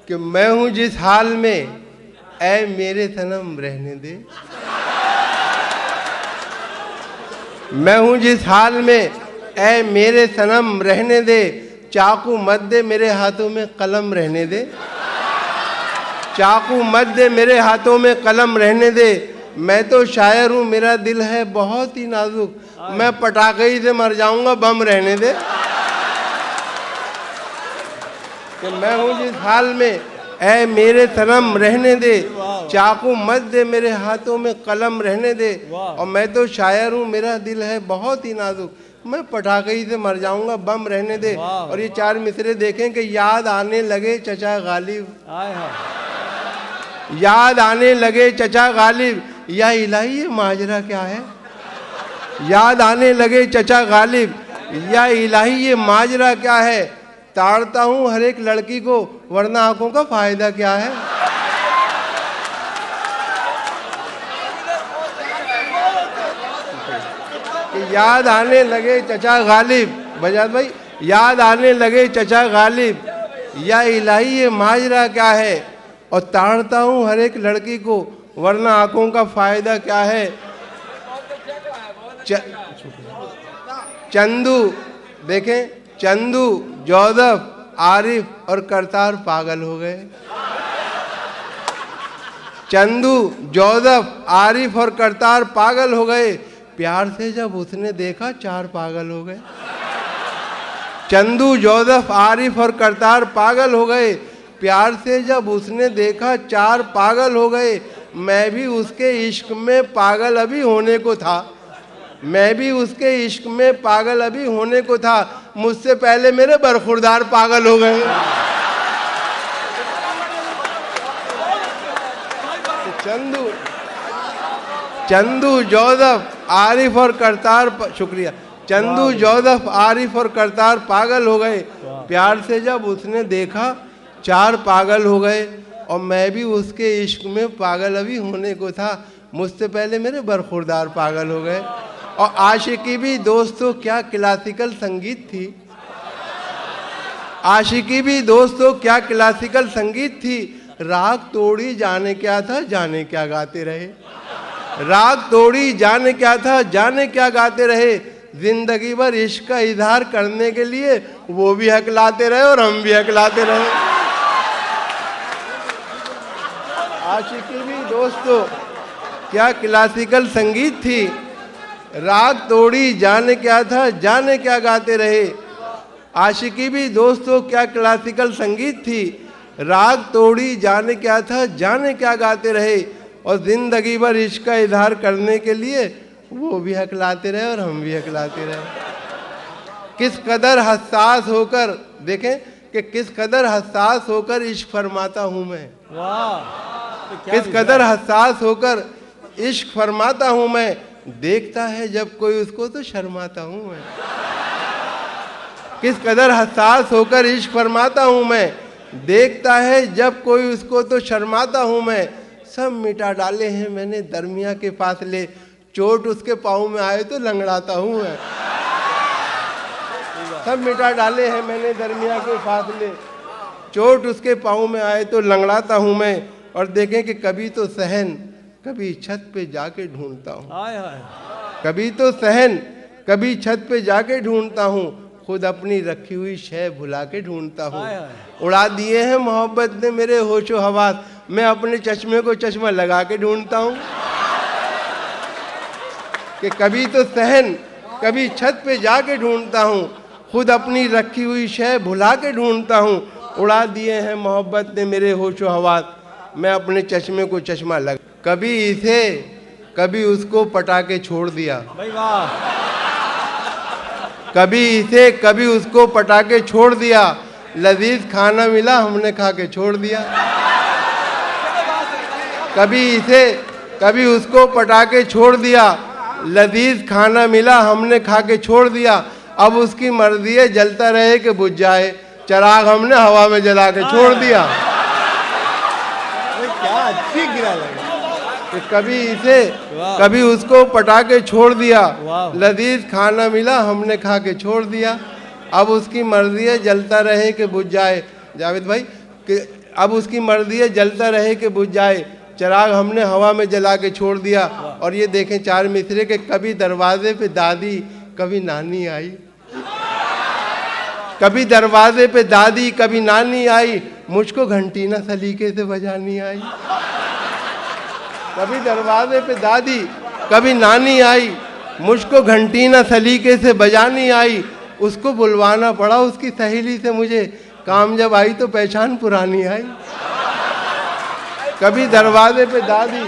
कि मैं हूं जिस हाल में ऐ मेरे सनम रहने दे। मैं हूं जिस हाल में ऐ मेरे सनम रहने दे, चाकू मत दे मेरे हाथों में कलम रहने दे। चाकू मत दे मेरे हाथों में कलम रहने दे। मैं तो शायर हूँ, मेरा दिल है बहुत ही नाजुक, मैं पटाखे ही से मर जाऊंगा, बम रहने दे। कि मैं हूँ जिस हाल में ऐ मेरे सनम रहने दे, चाकू मत दे मेरे हाथों में कलम रहने दे। और मैं तो शायर हूँ, मेरा दिल है बहुत ही नाजुक, मैं पटाखे ही से मर जाऊंगा, बम रहने दे। और ये चार मिसरे देखें कि याद आने लगे चचा गालिब, याद आने लगे चचा गालिब, या इलाही ये माजरा क्या है। याद आने लगे चचा गालिब, या इलाही ये माजरा क्या है। ताड़ता हूँ हर एक लड़की को, वरना आंखों का फायदा क्या है। याद आने लगे चचा गालिब, बजाज भाई, याद आने लगे चचा गालिब, या इलाही ये माजरा क्या है। और ताड़ता हूँ हर एक लड़की को, वरना आंखों का फायदा क्या है। चंदू देखें, चंदू, जोधफ, आरिफ और करतार पागल हो गए। चंदू, जोधफ, आरिफ और करतार पागल हो गए। प्यार से जब उसने देखा चार पागल हो गए। चंदू, जोधफ, आरिफ और करतार पागल हो गए। प्यार से जब उसने देखा चार पागल हो गए। मैं भी उसके इश्क में पागल अभी होने को था, मैं भी उसके इश्क में पागल अभी होने को था, मुझसे पहले मेरे बरखुरदार पागल हो गए। चंदू, चंदू, जोधफ, आरिफ और करतार, शुक्रिया, चंदू, जोधफ, आरिफ और करतार पागल हो गए। प्यार से जब उसने देखा चार पागल हो गए। और मैं भी उसके इश्क में पागल अभी होने को था, मुझसे पहले मेरे बरखुरदार पागल हो गए। और आशिकी भी दोस्तों क्या क्लासिकल संगीत थी। आशिकी भी दोस्तों क्या क्लासिकल संगीत थी। राग तोड़ी जाने क्या था, जाने क्या गाते रहे। राग तोड़ी जाने क्या था, जाने क्या गाते रहे। जिंदगी भर इश्क का इजहार करने के लिए वो भी हकलाते रहे और हम भी हकलाते रहे। आशिकी भी दोस्तों क्या क्लासिकल संगीत थी। राग तोड़ी जाने क्या था, जाने क्या गाते रहे। आशिकी भी दोस्तों क्या क्लासिकल संगीत थी। राग तोड़ी जाने क्या था, जाने क्या गाते रहे। और जिंदगी भर इश्क का इजहार करने के लिए वो भी हकलाते रहे और हम भी हकलाते रहे। किस कदर हसास होकर, देखें कि किस कदर हसास होकर इश्क फरमाता हूँ मैं। किस कदर हसास होकर इश्क फरमाता हूँ मैं। देखता है जब कोई उसको तो शर्माता हूँ मैं। किस कदर हसास होकर इश्क फरमाता हूँ मैं। देखता है जब कोई उसको तो शर्माता हूँ मैं। सब मिटा डाले हैं मैंने दरमिया के फासले, चोट उसके पाँव में आए तो लंगड़ाता हूँ मैं। सब मिटा डाले हैं मैंने दरमिया के फासले, चोट उसके पाँव में आए तो लंगड़ाता हूँ मैं। और देखें कि कभी तो सहन, कभी छत पे जाके ढूंढता हूँ। कभी तो सहन, कभी छत पे जाके ढूंढता हूँ। खुद अपनी रखी हुई शय भुला के ढूंढता हूँ। उड़ा दिए हैं मोहब्बत ने मेरे होशो हवास, मैं अपने चश्मे को चश्मा लगा के ढूंढता हूँ। कि कभी तो सहन, कभी छत पे जाके ढूंढता हूँ। खुद अपनी रखी हुई शय भुला के ढूंढता हूँ। उड़ा दिए हैं मोहब्बत ने मेरे होशो हवास, मैं अपने चश्मे को चश्मा लगा। कभी इसे कभी उसको पटा के छोड़ दिया। कभी इसे कभी उसको पटा के छोड़ दिया। लजीज खाना मिला हमने खा के छोड़ दिया। कभी इसे कभी उसको पटा के छोड़ दिया। लजीज खाना मिला हमने खा के छोड़ दिया। अब उसकी मर्जी है जलता रहे कि बुझ जाए, चिराग हमने हवा में जला के छोड़ दिया। क्या अच्छी गिरा लगा। कभी इसे कभी उसको पटा के छोड़ दिया। लजीज खाना मिला हमने खा के छोड़ दिया। अब उसकी मर्जी है जलता रहे कि बुझ जाए। जावेद भाई कि अब उसकी मर्जी है जलता रहे कि बुझ जाए, चिराग हमने हवा में जला के छोड़ दिया। और ये देखें चार मिसरे के, कभी दरवाजे पे दादी कभी नानी आई, कभी दरवाजे पे दादी कभी नानी आई, मुझको घंटी ना सलीके से बजानी आई। कभी दरवाजे पे दादी कभी नानी आई, मुझको घंटी ना सलीके से बजानी आई। उसको बुलवाना पड़ा उसकी सहेली से मुझे, काम जब आई तो पहचान पुरानी आई। कभी दरवाजे पे दादी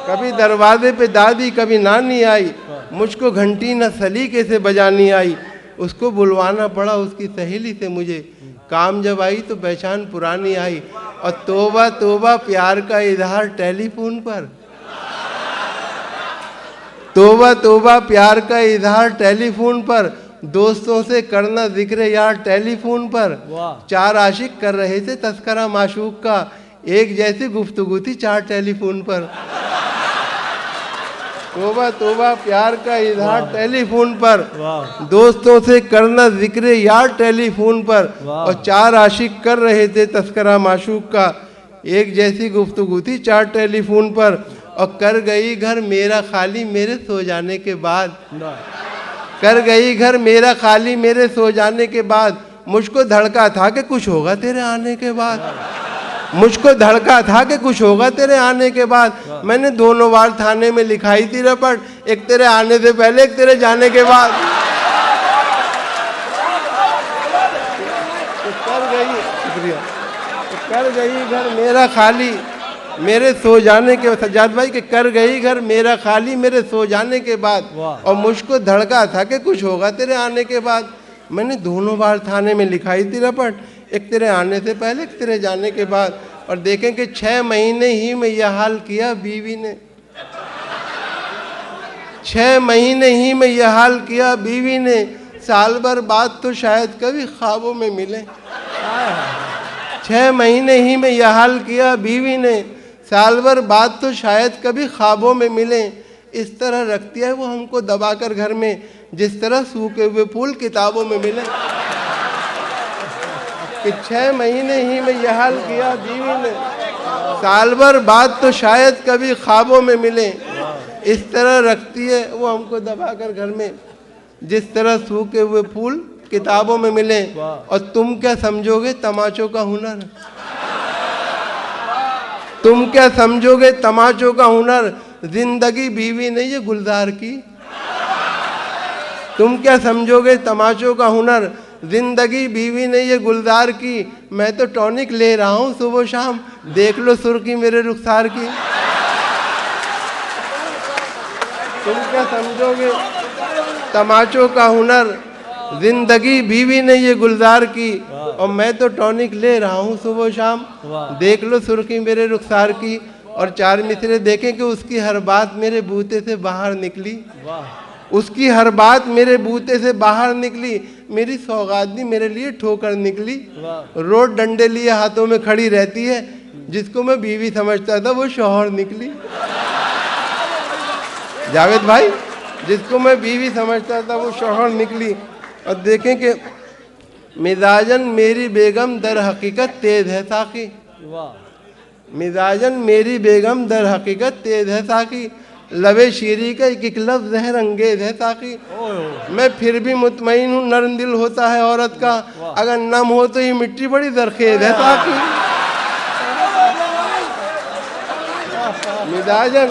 कभी दरवाजे पे दादी कभी नानी आई, मुझको घंटी न सलीके से बजानी आई। उसको बुलवाना पड़ा उसकी सहेली से मुझे, काम जब आई तो पहचान पुरानी आई। और तोबा तोबा प्यार का इजहार टेलीफोन पर, तोबा तोबा प्यार का इजहार टेलीफोन पर, दोस्तों से करना जिक्र यार टेलीफोन पर। चार आशिक कर रहे थे तस्करा माशूक का, एक जैसी गुफ्तगू थी चार टेलीफोन पर। तोबा तोबा प्यार का इजहार टेलीफोन पर, दोस्तों से करना जिक्र यार टेलीफोन पर। और चार आशिक कर रहे थे तस्करा माशूक का, एक जैसी गुफ्तगू थी चार टेलीफोन पर। और कर गई घर मेरा खाली मेरे सो जाने के बाद, कर गई घर मेरा खाली मेरे सो जाने के बाद। मुझको धड़का था कि कुछ होगा तेरे आने के बाद, मुझको धड़का था कि कुछ होगा तेरे आने के बाद। मैंने दोनों बार थाने में लिखाई थी रपट, एक तेरे आने से पहले एक तेरे जाने के बाद। कर गई, शुक्रिया, कर गई घर मेरा खाली मेरे सो जाने के, सज्जाद भाई के कर गई घर मेरा खाली मेरे सो जाने के बाद। और मुझको धड़का था कि कुछ होगा तेरे आने के बाद। मैंने दोनों बार थाने में लिखाई थी रपट, एक तेरे आने से पहले एक तेरे जाने के बाद। और देखें कि 6 महीने ही में यह हाल किया बीवी ने, 6 महीने ही में यह हाल किया बीवी ने। साल भर बाद तो शायद कभी ख्वाबों में मिले, 6 महीने ही में यह हाल किया बीवी ने, साल भर बाद तो शायद कभी ख्वाबों में मिले। इस तरह रखती है वो हमको दबाकर घर में, जिस तरह सूखे हुए फूल किताबों में मिले। कि 6 महीने ही में यह हाल किया बीवी ने, साल भर बाद तो शायद कभी ख्वाबों में मिले। इस तरह रखती है वो हमको दबाकर घर में, जिस तरह सूखे हुए फूल किताबों में मिले। और तुम क्या समझोगे तमाचों का हुनर, तुम क्या समझोगे तमाचों का हुनर, जिंदगी बीवी ने ये गुलजार की। तुम क्या समझोगे तमाचों का हुनर, जिंदगी बीवी ने ये गुलजार की। मैं तो टॉनिक ले रहा हूँ सुबह शाम, देख लो सुर्खी मेरे रुखसार की। तुम क्या समझोगे तमाचों का हुनर, जिंदगी बीवी ने ये गुलजार की। और मैं तो टॉनिक ले रहा हूँ सुबह शाम, देख लो सुर्खी मेरे रुखसार की। और चार मिसरे देखें कि उसकी हर बात मेरे बूते से बाहर निकली, उसकी हर बात मेरे बूते से बाहर निकली। मेरी सौगातनी मेरे लिए ठोकर निकली, रोड डंडे लिए हाथों में खड़ी रहती है, जिसको मैं बीवी समझता था वो शौहर निकली। जावेद भाई, जिसको मैं बीवी समझता था वो शौहर निकली। और देखें कि मिजाजन मेरी बेगम दर हकीकत तेज है साकी, मिजाजन मेरी बेगम दर हकीकत तेज है साकी। लबे शीरी का एक लफ्ज़ जहर अंगेज है साकी। मैं फिर भी मुतमईन हूँ नरम दिल होता है औरत का, अगर नम हो तो ये मिट्टी बड़ी जरखेज है साकी। मिजाजन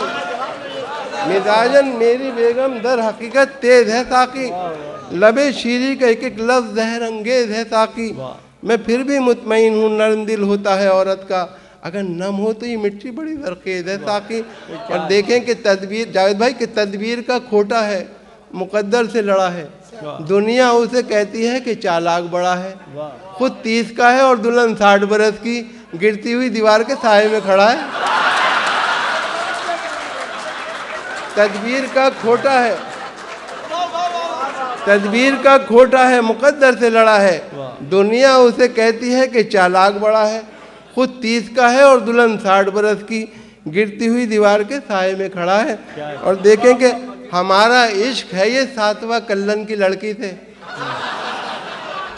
मिजाजन मेरी बेगम दर हकीकत तेज है साकी। लबे शीरी का एक लफ्ज़ जहर अंगेज है साकी। मैं फिर भी मुतमईन हूँ नरम दिल होता है औरत का, अगर नम हो तो ये मिट्टी बड़ी जरखेज है ताकि। और देखें कि तदबीर, जावेद भाई कि तदबीर का खोटा है, मुकद्दर से लड़ा है। दुनिया उसे कहती है कि चालाक बड़ा है, खुद 30 का है और दुल्हन 60 बरस की, गिरती हुई दीवार के साए में खड़ा है। तदबीर का खोटा है, तदबीर का खोटा है, मुकद्दर से लड़ा है। दुनिया उसे कहती है कि चालाक बड़ा है, खुद 30 का है और दुल्हन 60 बरस की, गिरती हुई दीवार के साए में खड़ा है। और देखें कि हमारा इश्क है ये सातवां कल्लन की लड़की से,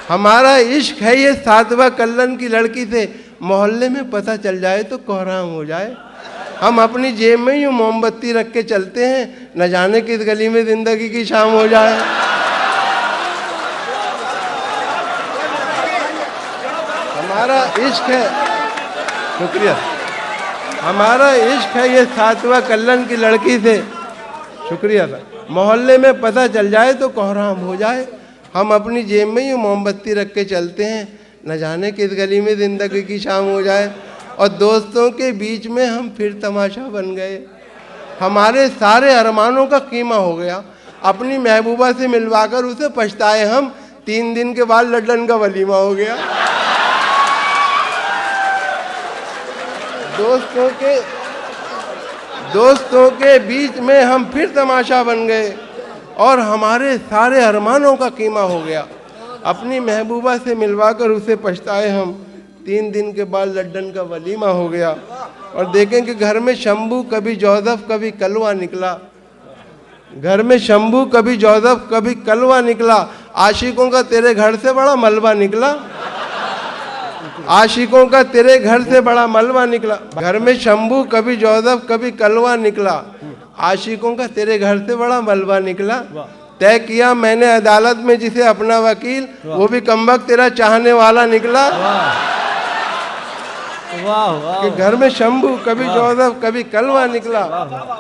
हमारा इश्क है ये सातवां कल्लन की लड़की से, मोहल्ले में पता चल जाए तो कोहराम हो जाए। हम अपनी जेब में यूँ मोमबत्ती रख के चलते हैं, न जाने किस गली में जिंदगी की शाम हो जाए। हमारा इश्क है, शुक्रिया, हमारा इश्क है ये सातवां कल्लन की लड़की से, शुक्रिया था, मोहल्ले में पता चल जाए तो कोहराम हो जाए। हम अपनी जेब में यूँ मोमबत्ती रख के चलते हैं, न जाने किस गली में ज़िंदगी की शाम हो जाए। और दोस्तों के बीच में हम फिर तमाशा बन गए, हमारे सारे अरमानों का कीमा हो गया। अपनी महबूबा से मिलवाकर उसे पछताए हम, 3 दिन के बाद लड्डन का वलीमा हो गया। दोस्तों के बीच में हम फिर तमाशा बन गए और हमारे सारे अरमानों का कीमा हो गया। अपनी महबूबा से मिलवाकर उसे पछताए हम, 3 दिन के बाद लड्डन का वलीमा हो गया। और देखें कि घर में शंभू कभी जोसेफ कभी कलवा निकला, घर में शंभू कभी जोसेफ कभी कलवा निकला, आशिकों का तेरे घर से बड़ा मलबा निकला, आशिकों का तेरे घर से बड़ा मलबा निकला। घर में शंभू कभी जोसेफ कभी कलवा निकला, आशिकों का तेरे घर से बड़ा मलबा निकला। तय किया मैंने अदालत में जिसे अपना वकील, वो भी कमबख्त तेरा चाहने वाला निकला। कि घर में शंभू कभी जोसेफ कभी कलवा निकला,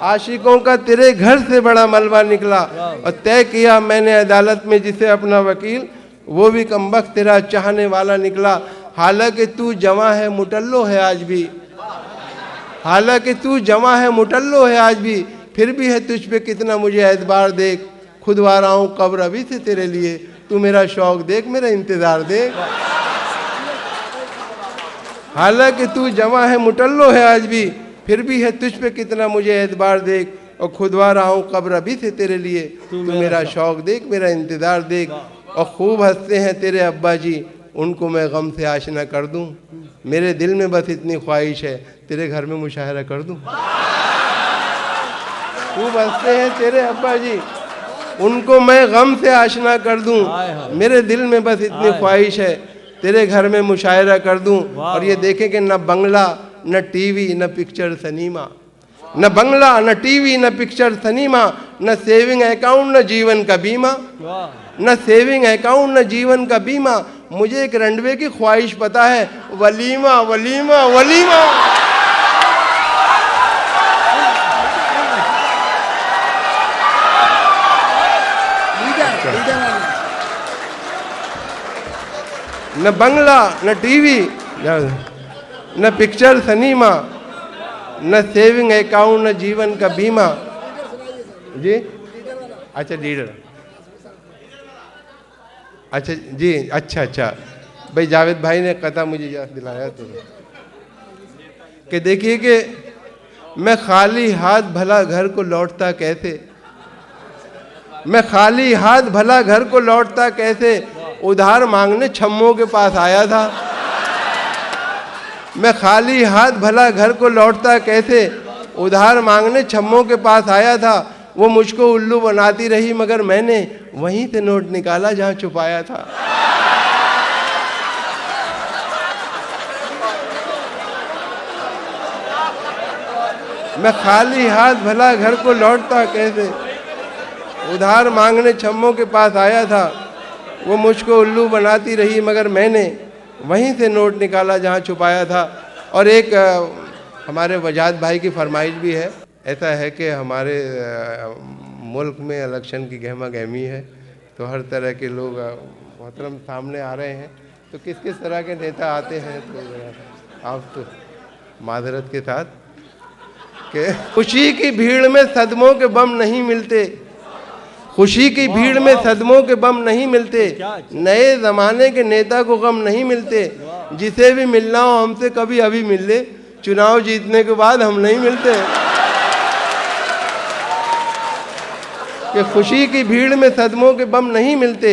आशिकों का तेरे घर से बड़ा मलबा निकला। और तय किया मैंने अदालत में जिसे अपना वकील, वो भी कमबख्त तेरा चाहने वाला निकला। हालांकि तू जवां है मुटल्लो है आज भी, हालांकि तू जवां है मुटल्लो है आज भी, फिर भी है तुझ पे कितना मुझे एतबार देख। खुद वारा हूँ कब्र अभी से तेरे लिए, तू मेरा शौक देख मेरा इंतजार देख। हालांकि तू जवां है मुटल्लो है आज भी, फिर भी है तुझ पे कितना मुझे एतबार देख। और खुदवा रहा हूँ कब्र अभी से तेरे लिए, तू मेरा शौक देख मेरा इंतजार देख। और खूब हंसते हैं तेरे अब्बा जी, उनको मैं गम से आशना कर दूं। मेरे दिल में बस इतनी ख्वाहिश है, तेरे घर में मुशाहरा कर दूं। खूब हंसते हैं तेरे अब्बा जी, उनको मैं गम से आशना कर दूं। मेरे दिल में बस इतनी ख्वाहिश है, तेरे घर में मुशायरा कर दूं। और ये देखें कि न बंगला न टीवी न पिक्चर सिनेमा, न बंगला न टीवी न पिक्चर सिनेमा, न सेविंग अकाउंट न जीवन का बीमा, न सेविंग अकाउंट न जीवन का बीमा। मुझे एक रंडवे की ख्वाहिश पता है, वलीमा वलीमा वलीमा। न बंगला न टीवी न पिक्चर सिनेमा, न सेविंग अकाउंट न जीवन का बीमा। जी अच्छा लीडर, अच्छा जी, अच्छा भाई जावेद भाई ने कथा मुझे याद दिलाया तो कि देखिए कि मैं खाली हाथ भला घर को लौटता कैसे, मैं खाली हाथ भला घर को लौटता कैसे, उधार मांगने छम्मों के पास आया था। मैं खाली हाथ भला घर को लौटता कैसे, उधार मांगने छम्मों के पास आया था। वो मुझको उल्लू बनाती रही मगर मैंने वहीं से नोट निकाला जहां छुपाया था। मैं खाली हाथ भला घर को लौटता कैसे, उधार मांगने छम्मों के पास आया था। वो मुझको उल्लू बनाती रही मगर मैंने वहीं से नोट निकाला जहां छुपाया था। और एक हमारे वजाद भाई की फरमाइश भी है। ऐसा है कि हमारे मुल्क में इलेक्शन की गहमा गहमी है, तो हर तरह के लोग मोहतरम सामने आ रहे हैं। तो किस किस तरह के नेता आते हैं, तो आप तो माजरत के साथ कि खुशी की भीड़ में सदमों के बम नहीं मिलते, खुशी की भीड़ में सदमों के बम नहीं मिलते, नए ज़माने के नेता को गम नहीं मिलते। जिसे भी मिलना हो हमसे कभी अभी मिल ले, चुनाव जीतने के बाद हम नहीं मिलते। कि खुशी की भीड़ में सदमों के बम नहीं मिलते,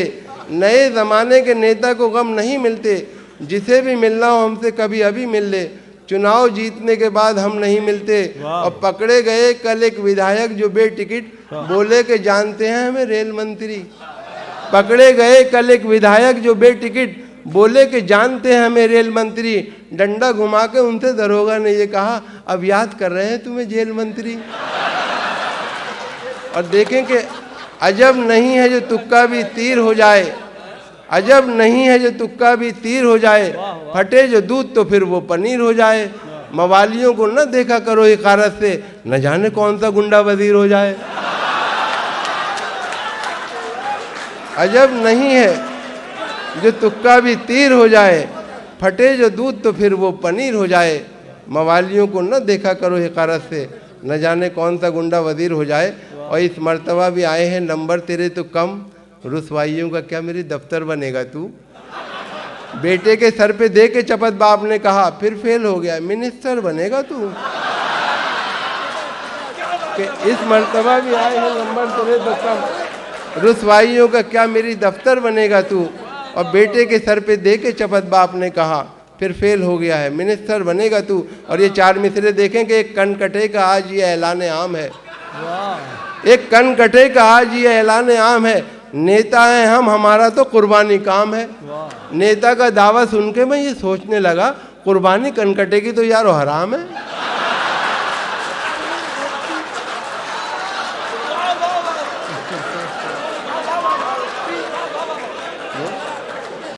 नए ज़माने के नेता को गम नहीं मिलते। जिसे भी मिलना हो हमसे कभी अभी मिल ले, चुनाव जीतने के बाद हम नहीं मिलते। और पकड़े गए कल एक विधायक जो बेटिकट बोले कि जानते हैं हमें रेल मंत्री। पकड़े गए कल एक विधायक जो बेटिकट, बोले कि जानते हैं हमें रेल मंत्री। डंडा घुमा के उनसे दरोगा ने ये कहा, अब याद कर रहे हैं तुम्हें जेल मंत्री। और देखें कि अजब नहीं है जो तुक्का भी तीर हो जाए, अजब नहीं है जो तुक्का भी तीर हो जाए, फटे जो दूध तो फिर वो पनीर हो जाए। मवालियों को न देखा करो हिकारत से, न जाने कौन सा गुंडा वजीर हो जाए। अजब नहीं है जो तुक्का भी तीर हो जाए, फटे जो दूध तो फिर वो पनीर हो जाए। मवालियों को न देखा करो हिकारत से, न जाने कौन सा गुंडा वजीर हो जाए। और इस मर्तबा भी आए हैं नंबर तेरे तो कम, रुसवाइयों का क्या मेरी दफ्तर बनेगा तू। बेटे के सर पे दे के चपत बाप ने कहा, फिर फेल हो गया, मिनिस्टर बनेगा तू। कि इस मर्तबा भी आए हैं नंबर तेरे तो कम, रुसवाइयों का क्या मेरी दफ्तर बनेगा तू। और बेटे के सर पे दे के चपत बाप ने कहा, फिर फेल हो गया है, मिनिस्टर बनेगा तू। और ये चार मिसरे देखें कि एक कन कटे का आज ये ऐलान आम है, एक कन कटे का आज ये ऐलान आम है। नेता हैं हम, हमारा तो कुर्बानी काम है। नेता का दावा सुन के मैं ये सोचने लगा, कुर्बानी कनकटे की तो यार हराम है।